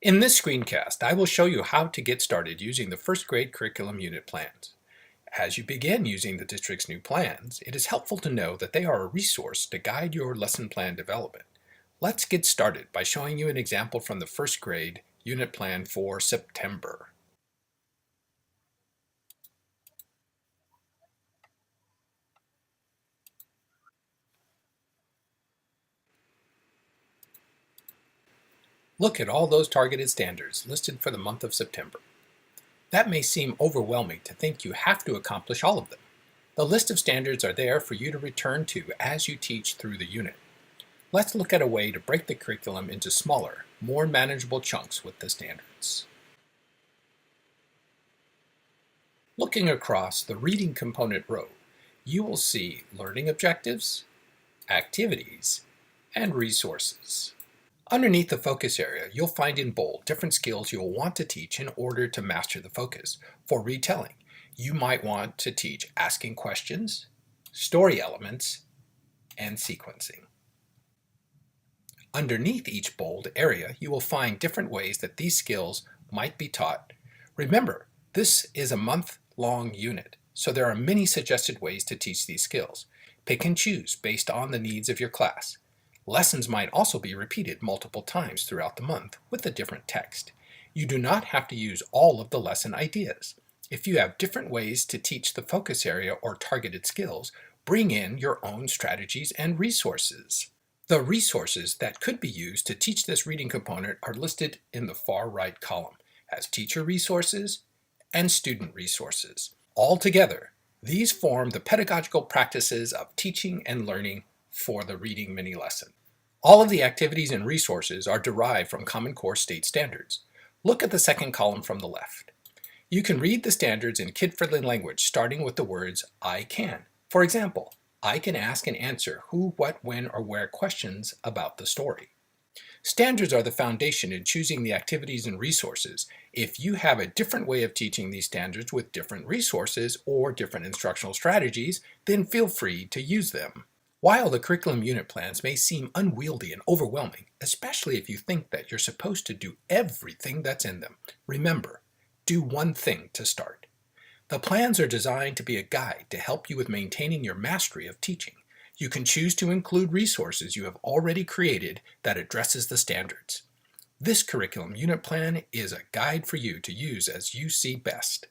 In this screencast, I will show you how to get started using the first grade curriculum unit plans. As you begin using the district's new plans, it is helpful to know that they are a resource to guide your lesson plan development. Let's get started by showing you an example from the first grade unit plan for September. Look at all those targeted standards listed for the month of September. That may seem overwhelming to think you have to accomplish all of them. The list of standards are there for you to return to as you teach through the unit. Let's look at a way to break the curriculum into smaller, more manageable chunks with the standards. Looking across the reading component row, you will see learning objectives, activities, and resources. Underneath the focus area, you'll find in bold different skills you'll want to teach in order to master the focus. For retelling, you might want to teach asking questions, story elements, and sequencing. Underneath each bold area, you will find different ways that these skills might be taught. Remember, this is a month-long unit, so there are many suggested ways to teach these skills. Pick and choose based on the needs of your class. Lessons might also be repeated multiple times throughout the month with a different text. You do not have to use all of the lesson ideas. If you have different ways to teach the focus area or targeted skills, bring in your own strategies and resources. The resources that could be used to teach this reading component are listed in the far right column as teacher resources and student resources. Altogether, these form the pedagogical practices of teaching and learning for the reading mini lesson. All of the activities and resources are derived from Common Core state standards. Look at the second column from the left. You can read the standards in kid-friendly language starting with the words I can. For example, I can ask and answer who, what, when, or where questions about the story. Standards are the foundation in choosing the activities and resources. If you have a different way of teaching these standards with different resources or different instructional strategies, then feel free to use them. While the curriculum unit plans may seem unwieldy and overwhelming, especially if you think that you're supposed to do everything that's in them, remember, do one thing to start. The plans are designed to be a guide to help you with maintaining your mastery of teaching. You can choose to include resources you have already created that addresses the standards. This curriculum unit plan is a guide for you to use as you see best.